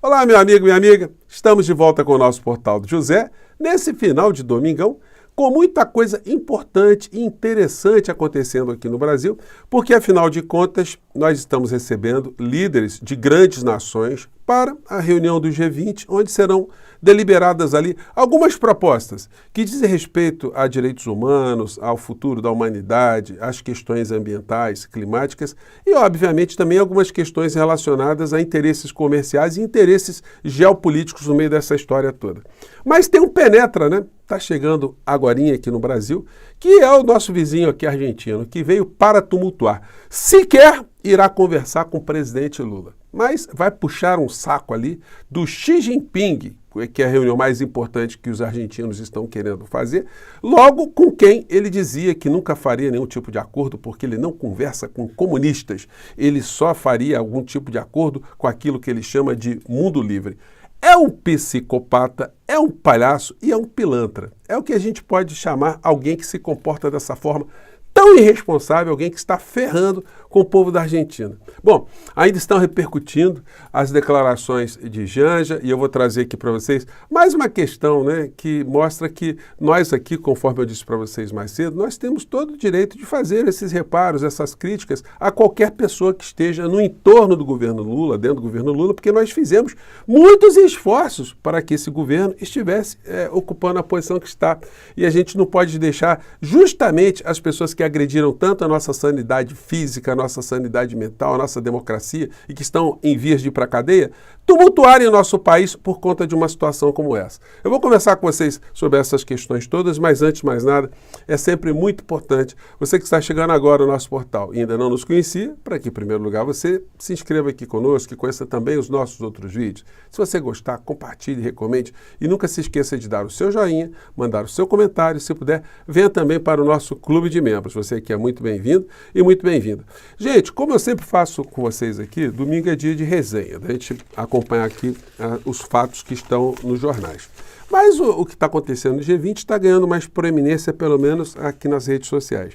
Olá, meu amigo, minha amiga. Estamos de volta com o nosso Portal do José, nesse final de domingão, com muita coisa importante e interessante acontecendo aqui no Brasil, porque, afinal de contas, nós estamos recebendo líderes de grandes nações para a reunião do G20, onde serão deliberadas ali algumas propostas que dizem respeito a direitos humanos, ao futuro da humanidade, às questões ambientais, climáticas e, obviamente, também algumas questões relacionadas a interesses comerciais e interesses geopolíticos no meio dessa história toda. Mas tem um penetra, né? Está chegando agorinha aqui no Brasil, que é o nosso vizinho aqui argentino, que veio para tumultuar. Sequer irá conversar com o presidente Lula, mas vai puxar um saco ali do Xi Jinping, que é a reunião mais importante que os argentinos estão querendo fazer, logo com quem ele dizia que nunca faria nenhum tipo de acordo, porque ele não conversa com comunistas, ele só faria algum tipo de acordo com aquilo que ele chama de mundo livre. É um psicopata, é um palhaço e é um pilantra. É o que a gente pode chamar alguém que se comporta dessa forma tão irresponsável, alguém que está ferrando com o povo da Argentina. Bom, ainda estão repercutindo as declarações de Janja e eu vou trazer aqui para vocês mais uma questão, né, que mostra que nós aqui, conforme eu disse para vocês mais cedo, nós temos todo o direito de fazer esses reparos, essas críticas a qualquer pessoa que esteja no entorno do governo Lula, dentro do governo Lula, porque nós fizemos muitos esforços para que esse governo estivesse ocupando a posição que está. E a gente não pode deixar justamente as pessoas que agrediram tanto a nossa sanidade física, a nossa sanidade mental, a nossa democracia e que estão em vias de ir para a cadeia, tumultuarem o nosso país por conta de uma situação como essa. Eu vou conversar com vocês sobre essas questões todas, mas antes de mais nada, é sempre muito importante, você que está chegando agora no nosso portal e ainda não nos conhecia, para que, em primeiro lugar, você se inscreva aqui conosco e conheça também os nossos outros vídeos. Se você gostar, compartilhe, recomende e nunca se esqueça de dar o seu joinha, mandar o seu comentário, se puder, venha também para o nosso clube de membros. Você aqui é muito bem-vindo e muito bem-vinda. Gente, como eu sempre faço com vocês aqui, domingo é dia de resenha, da gente acompanhar aqui os fatos que estão nos jornais. Mas o que está acontecendo no G20 está ganhando mais proeminência, pelo menos aqui nas redes sociais.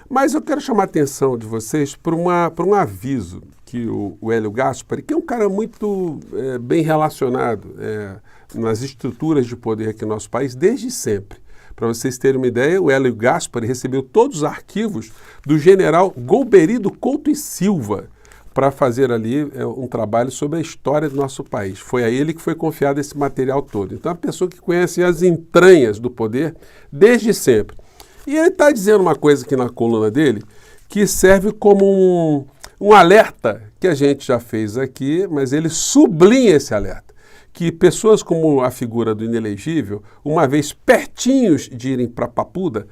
Mas eu quero chamar a atenção de vocês para um aviso que o Hélio Gaspari, que é um cara muito bem relacionado nas estruturas de poder aqui no nosso país desde sempre. Para vocês terem uma ideia, o Hélio Gaspari recebeu todos os arquivos do general Golbery Couto e Silva para fazer ali um trabalho sobre a história do nosso país. Foi a ele que foi confiado esse material todo. Então, é uma pessoa que conhece as entranhas do poder desde sempre. E ele está dizendo uma coisa aqui na coluna dele que serve como um alerta que a gente já fez aqui, mas ele sublinha esse alerta. Que pessoas como a figura do inelegível, uma vez pertinhos de irem para Papuda,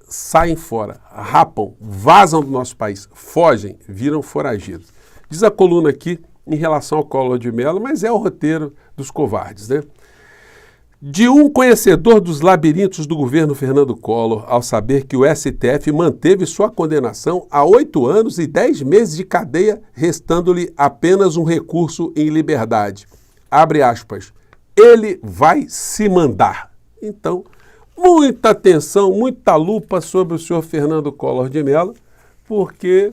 saem fora, rapam, vazam do nosso país, fogem, viram foragidos. Diz a coluna aqui em relação ao Collor de Mello, mas é o roteiro dos covardes, né? De um conhecedor dos labirintos do governo Fernando Collor, ao saber que o STF manteve sua condenação a 8 anos e 10 meses de cadeia, restando-lhe apenas um recurso em liberdade. Abre aspas, ele vai se mandar. Então, muita atenção, muita lupa sobre o senhor Fernando Collor de Mello, porque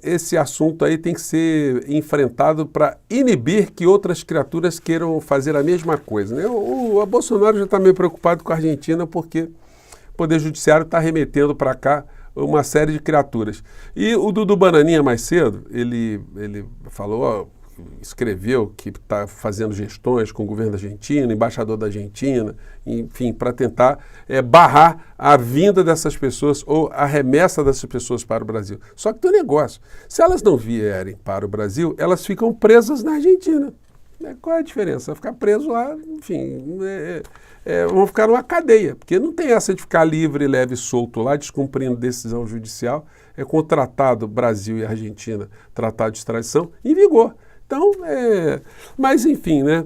esse assunto aí tem que ser enfrentado para inibir que outras criaturas queiram fazer a mesma coisa, né? O Bolsonaro já está meio preocupado com a Argentina porque o Poder Judiciário está remetendo para cá uma série de criaturas. E o Dudu Bananinha mais cedo, ele falou, escreveu que está fazendo gestões com o governo argentino, embaixador da Argentina, enfim, para tentar barrar a vinda dessas pessoas ou a remessa dessas pessoas para o Brasil. Só que tem um negócio, se elas não vierem para o Brasil, elas ficam presas na Argentina. Qual é a diferença? Vai ficar preso lá, enfim, vão ficar numa cadeia, porque não tem essa de ficar livre, leve e solto lá, descumprindo decisão judicial, com o Tratado Brasil e Argentina, Tratado de Extradição, em vigor. Então, mas enfim, né?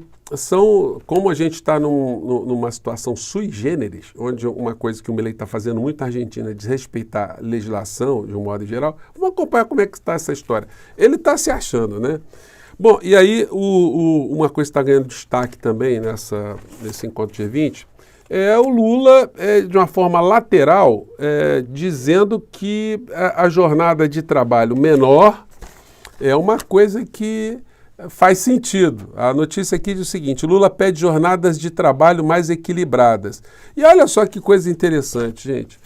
Como a gente está numa situação sui generis, onde uma coisa que o Milei está fazendo muito na Argentina é desrespeitar a legislação, de um modo geral, vamos acompanhar como é que está essa história. Ele está se achando, né? Bom, e aí uma coisa que está ganhando destaque também nesse encontro G20 é o Lula, de uma forma lateral, dizendo que a jornada de trabalho menor é uma coisa que faz sentido. A notícia aqui diz o seguinte: Lula pede jornadas de trabalho mais equilibradas. E olha só que coisa interessante, gente.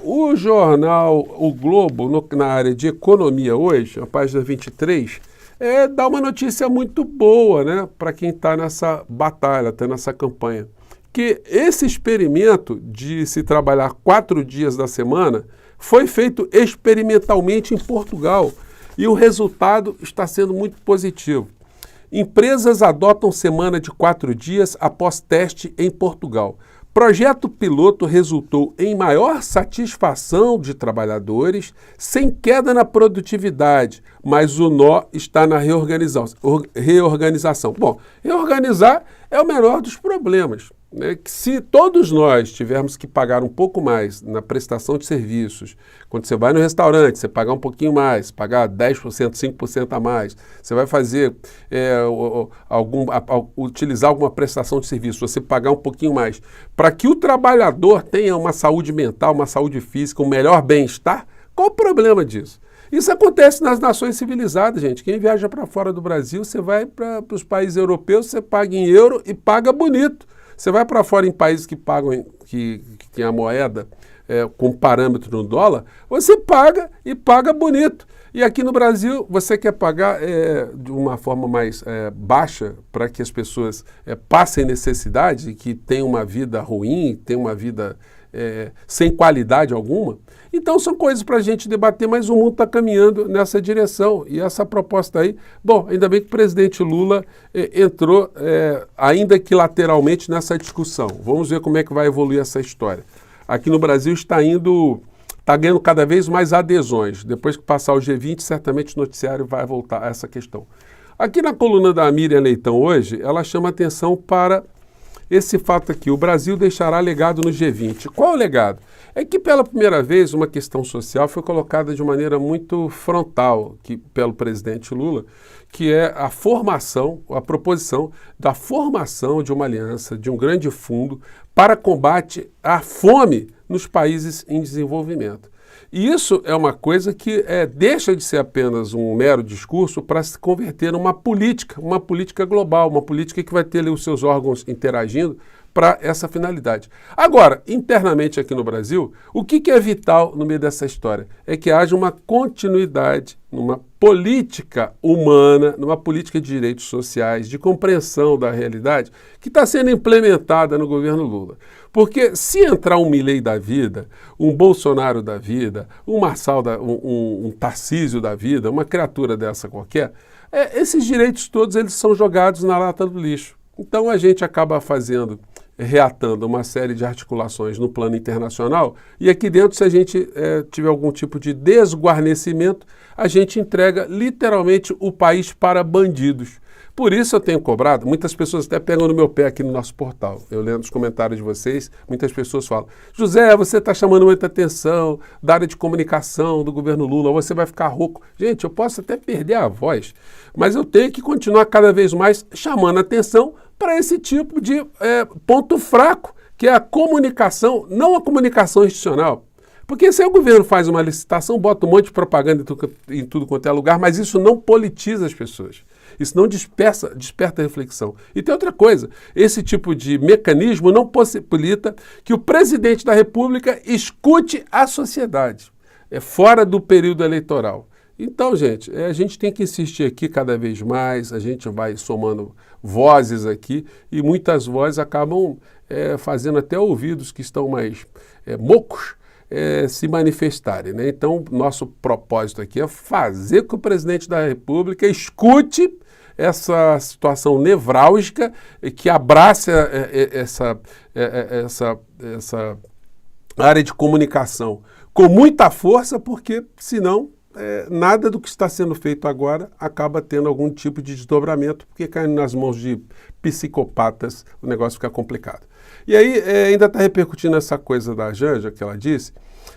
O jornal O Globo, na área de economia hoje, a página 23, dá uma notícia muito boa, né, para quem está nessa batalha, está nessa campanha. Que esse experimento de se trabalhar 4 dias da semana foi feito experimentalmente em Portugal e o resultado está sendo muito positivo. Empresas adotam semana de 4 dias após teste em Portugal. Projeto piloto resultou em maior satisfação de trabalhadores, sem queda na produtividade, mas o nó está na reorganização. Bom, reorganizar é o menor dos problemas, né? Que se todos nós tivermos que pagar um pouco mais na prestação de serviços, quando você vai no restaurante, você pagar um pouquinho mais, pagar 10%, 5% a mais, você vai fazer utilizar alguma prestação de serviço, você pagar um pouquinho mais, para que o trabalhador tenha uma saúde mental, uma saúde física, um melhor bem-estar, qual o problema disso? Isso acontece nas nações civilizadas, gente. Quem viaja para fora do Brasil, você vai para os países europeus, você paga em euro e paga bonito. Você vai para fora em países que pagam, que tem a moeda com parâmetro no dólar, você paga e paga bonito. E aqui no Brasil, você quer pagar de uma forma mais baixa para que as pessoas passem necessidade e que tenham uma vida ruim, tenham uma vida sem qualidade alguma. Então são coisas para a gente debater, mas o mundo está caminhando nessa direção. E essa proposta aí, bom, ainda bem que o presidente Lula entrou, ainda que lateralmente, nessa discussão. Vamos ver como é que vai evoluir essa história. Aqui no Brasil está ganhando cada vez mais adesões. Depois que passar o G20, certamente o noticiário vai voltar a essa questão. Aqui na coluna da Miriam Leitão hoje, ela chama atenção para esse fato aqui: o Brasil deixará legado no G20. Qual o legado? É que pela primeira vez uma questão social foi colocada de maneira muito frontal pelo presidente Lula, que é a proposição da formação de uma aliança, de um grande fundo para combate à fome nos países em desenvolvimento. E isso é uma coisa que deixa de ser apenas um mero discurso para se converter numa política global, uma política que vai ter ali os seus órgãos interagindo para essa finalidade. Agora, internamente aqui no Brasil, o que é vital no meio dessa história? É que haja uma continuidade numa política humana, numa política de direitos sociais, de compreensão da realidade, que está sendo implementada no governo Lula. Porque se entrar um Milei da vida, um Bolsonaro da vida, um Marçal, um Tarcísio da vida, uma criatura dessa qualquer, esses direitos todos eles são jogados na lata do lixo. Então a gente acaba reatando uma série de articulações no plano internacional e aqui dentro, se a gente tiver algum tipo de desguarnecimento, a gente entrega literalmente o país para bandidos. Por isso eu tenho cobrado, muitas pessoas até pegam no meu pé aqui no nosso portal. Eu lendo os comentários de vocês, muitas pessoas falam: José, você está chamando muita atenção da área de comunicação do governo Lula, você vai ficar rouco. Gente, eu posso até perder a voz, mas eu tenho que continuar cada vez mais chamando atenção para esse tipo de ponto fraco, que é a comunicação, não a comunicação institucional. Porque se o governo faz uma licitação, bota um monte de propaganda em tudo quanto é lugar, mas isso não politiza as pessoas. Isso não desperta reflexão. E tem outra coisa, esse tipo de mecanismo não possibilita que o presidente da República escute a sociedade, fora do período eleitoral. Então, gente, a gente tem que insistir aqui cada vez mais, a gente vai somando vozes aqui e muitas vozes acabam fazendo até ouvidos que estão mais mocos se manifestarem, né? Então, nosso propósito aqui é fazer com que o presidente da República escute essa situação nevrálgica e que abrace essa área de comunicação com muita força, porque senão nada do que está sendo feito agora acaba tendo algum tipo de desdobramento, porque caindo nas mãos de psicopatas o negócio fica complicado. E aí ainda está repercutindo essa coisa da Janja que ela disse,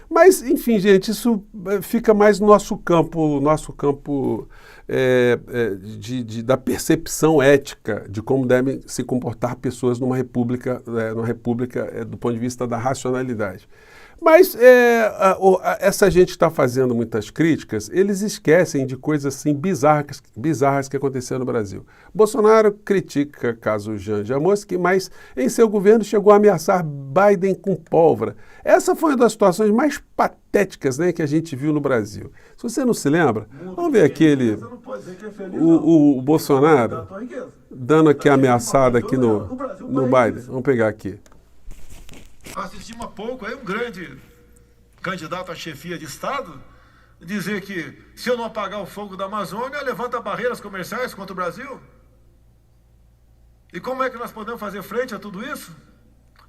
mas enfim, gente, isso fica mais no nosso campo da percepção ética de como devem se comportar pessoas numa república do ponto de vista da racionalidade. Mas essa gente que está fazendo muitas críticas, eles esquecem de coisas assim bizarras que aconteceram no Brasil. Bolsonaro critica caso Janja Moski, mas em seu governo chegou a ameaçar Biden com pólvora. Essa foi uma das situações mais patéticas, né, que a gente viu no Brasil. Se você não se lembra, vamos ver aquele o Bolsonaro dando aqui a ameaçada aqui no Biden. Vamos pegar aqui. Assistimos há pouco aí um grande candidato à chefia de Estado dizer que se eu não apagar o fogo da Amazônia, levanta barreiras comerciais contra o Brasil. E como é que nós podemos fazer frente a tudo isso?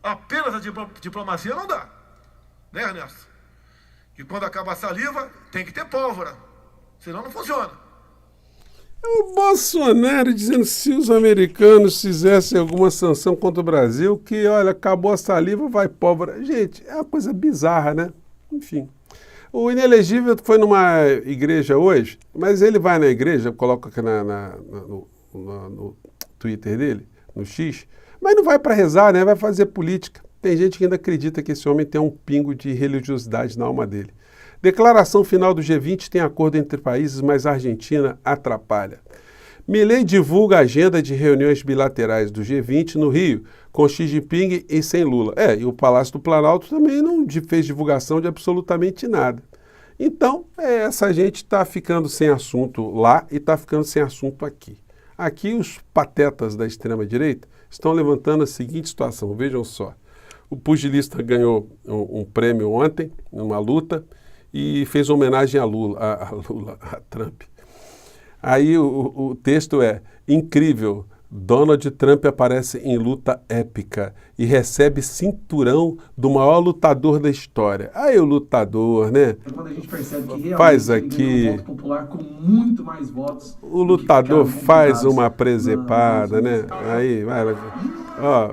Apenas a diplomacia não dá, né, Ernesto? E quando acaba a saliva, tem que ter pólvora, senão não funciona. O Bolsonaro dizendo que se os americanos fizessem alguma sanção contra o Brasil, que, olha, acabou a saliva, vai pólvora. Gente, é uma coisa bizarra, né? Enfim. O inelegível foi numa igreja hoje, mas ele vai na igreja, coloca aqui no Twitter dele, no X, mas não vai para rezar, né? Vai fazer política. Tem gente que ainda acredita que esse homem tem um pingo de religiosidade na alma dele. Declaração final do G20 tem acordo entre países, mas a Argentina atrapalha. Milei divulga a agenda de reuniões bilaterais do G20 no Rio, com Xi Jinping e sem Lula. E o Palácio do Planalto também não fez divulgação de absolutamente nada. Então, essa gente está ficando sem assunto lá e está ficando sem assunto aqui. Aqui os patetas da extrema-direita estão levantando a seguinte situação, vejam só. O pugilista ganhou um prêmio ontem, numa luta, e fez homenagem a Trump. Aí o texto é: incrível, Donald Trump aparece em luta épica e recebe cinturão do maior lutador da história. Aí o lutador, né? Quando a gente percebe que realmente faz ele aqui ganhou um voto popular com muito mais votos. O lutador faz uma presepada, né? Aí vai, ó,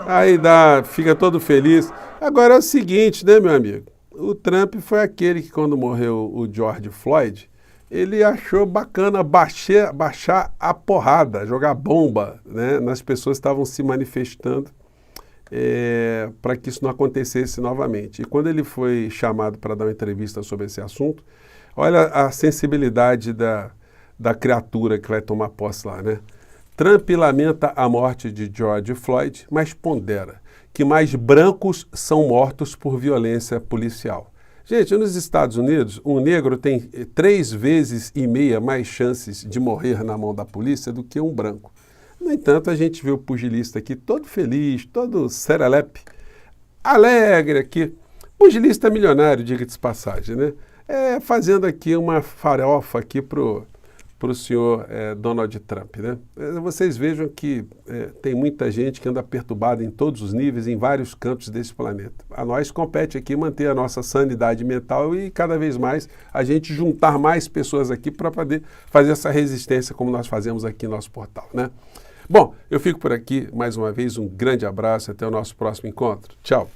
aí fica todo feliz. Agora é o seguinte, né, meu amigo? O Trump foi aquele que, quando morreu o George Floyd, ele achou bacana baixar a porrada, jogar bomba, né, nas pessoas que estavam se manifestando para que isso não acontecesse novamente. E quando ele foi chamado para dar uma entrevista sobre esse assunto, olha a sensibilidade da criatura que vai tomar posse lá, né? Trump lamenta a morte de George Floyd, mas pondera que mais brancos são mortos por violência policial. Gente, nos Estados Unidos, um negro tem 3,5 vezes mais chances de morrer na mão da polícia do que um branco. No entanto, a gente vê o pugilista aqui todo feliz, todo serelepe, alegre aqui. Pugilista milionário, diga-se de passagem, né? Fazendo aqui uma farofa aqui pro senhor Donald Trump, né? Vocês vejam que tem muita gente que anda perturbada em todos os níveis, em vários cantos desse planeta. A nós compete aqui manter a nossa sanidade mental e cada vez mais a gente juntar mais pessoas aqui para poder fazer essa resistência como nós fazemos aqui no nosso portal, né? Bom, eu fico por aqui mais uma vez, um grande abraço, até o nosso próximo encontro. Tchau!